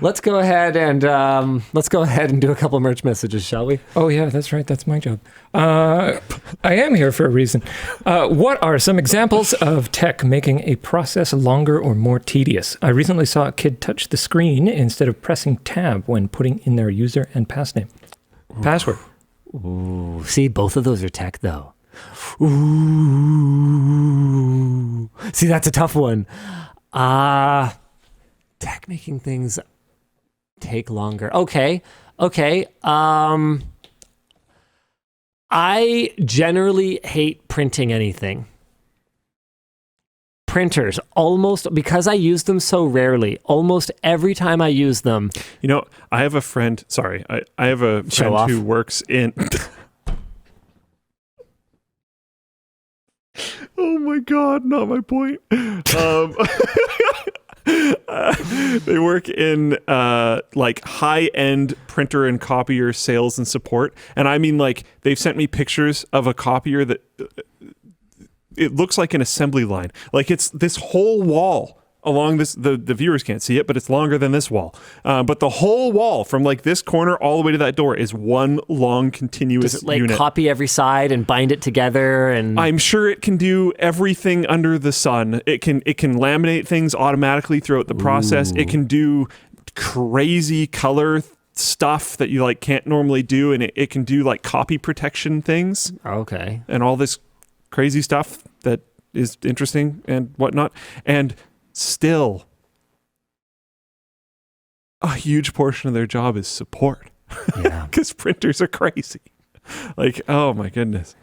Let's go ahead and do a couple merch messages, shall we? Oh yeah, that's right. That's my job. I am here for a reason. What are some examples of tech making a process longer or more tedious? I recently saw a kid touch the screen instead of pressing tab when putting in their user and password. Ooh, see, both of those are tech though. Ooh, see, that's a tough one. Tech making things take longer. Okay. I generally hate printing anything. Printers, almost, because I use them so rarely, almost every time I use them. You know, I have a friend, I have a friend who works in... Oh my God, not my point. They work in like high-end printer and copier sales and support. And I mean, like, they've sent me pictures of a copier that it looks like an assembly line. Like, it's this whole wall along this, the viewers can't see it, but it's longer than this wall. But the whole wall from like this corner all the way to that door is one long continuous Does it, like, unit. copy every side and bind it together? And I'm sure it can do everything under the sun. It can laminate things automatically throughout the process. It can do crazy color stuff that you like can't normally do, and it can do like copy protection things. Okay. And all this crazy stuff that is interesting and whatnot. And still, a huge portion of their job is support. Yeah. Because printers are crazy. Like, oh my goodness.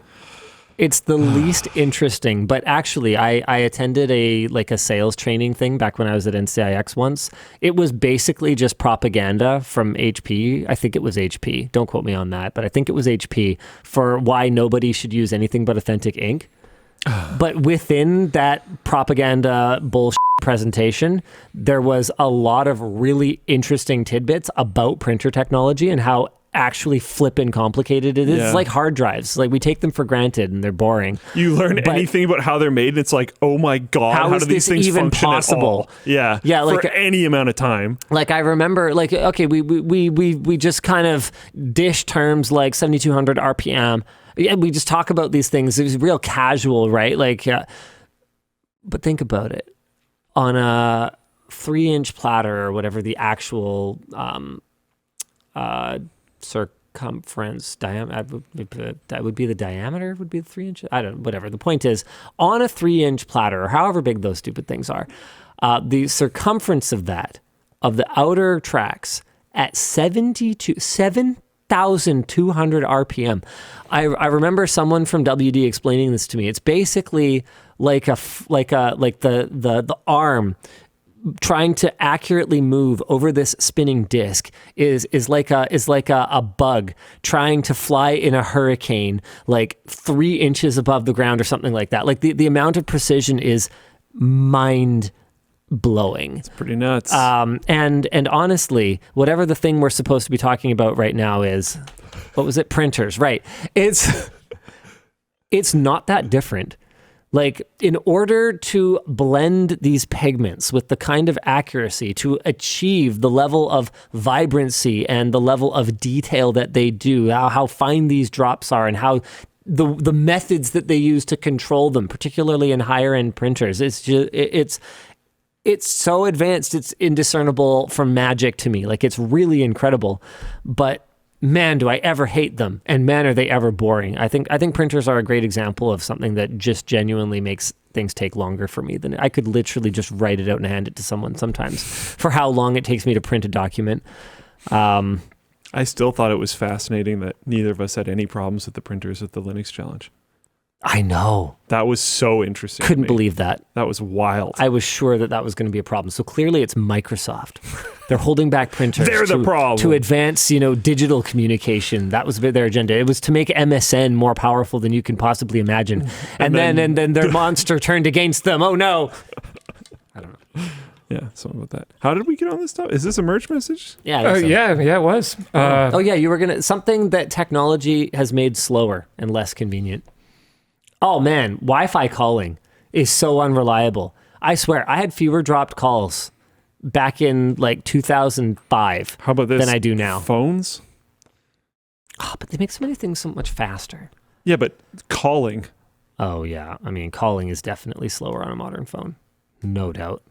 It's the least interesting, but actually I attended a sales training thing back when I was at NCIX once. It was basically just propaganda from HP. I think it was HP. Don't quote me on that, but I think it was HP for why nobody should use anything but authentic ink. But within that propaganda bullshit presentation, there was a lot of really interesting tidbits about printer technology and how actually flippin' complicated it is. Yeah. It's like hard drives. Like, we take them for granted and they're boring. You learn anything about how they're made, and it's like, oh my God, how do these things even function possible? At all? Yeah, like for any amount of time. Like, I remember, like, okay, we just kind of dish terms like 7,200 RPM. And we just talk about these things. It was real casual, right? Like, but think about it. On a 3-inch platter or whatever the actual circumference diameter, that would be the diameter, would be the 3 inches. I don't know, whatever. The point is, on a 3-inch platter, or however big those stupid things are, the circumference of that, of the outer tracks at 7,200 RPM. I remember someone from WD explaining this to me. It's basically like the arm trying to accurately move over this spinning disc is like a bug trying to fly in a hurricane like 3 inches above the ground or something like that. Like, the amount of precision is mind blowing. It's pretty nuts. And honestly, whatever the thing we're supposed to be talking about right now is, what was it? Printers, right? It's not that different. Like, in order to blend these pigments with the kind of accuracy to achieve the level of vibrancy and the level of detail that they do, how fine these drops are, and how the methods that they use to control them, particularly in higher end printers, it's so advanced, it's indiscernible from magic to me. Like, it's really incredible, but man, do I ever hate them, and man, are they ever boring. I think printers are a great example of something that just genuinely makes things take longer for me than I could literally just write it out and hand it to someone sometimes for how long it takes me to print a document. I still thought it was fascinating that neither of us had any problems with the printers at the Linux Challenge. I know. That was so interesting. Couldn't believe that. That was wild. I was sure that was going to be a problem. So clearly it's Microsoft. They're holding back printers. They're the problem. To advance, digital communication. That was their agenda. It was to make MSN more powerful than you can possibly imagine. And then their monster turned against them. Oh no. I don't know. Yeah, something about that. How did we get on this stuff? Is this a merch message? Yeah. I think so. Yeah, it was. You were something that technology has made slower and less convenient. Oh man, Wi-Fi calling is so unreliable. I swear, I had fewer dropped calls back in like 2005 How about this? than I do now. Phones? Oh, but they make so many things so much faster. Yeah, but calling. Oh, yeah. I mean, calling is definitely slower on a modern phone. No doubt.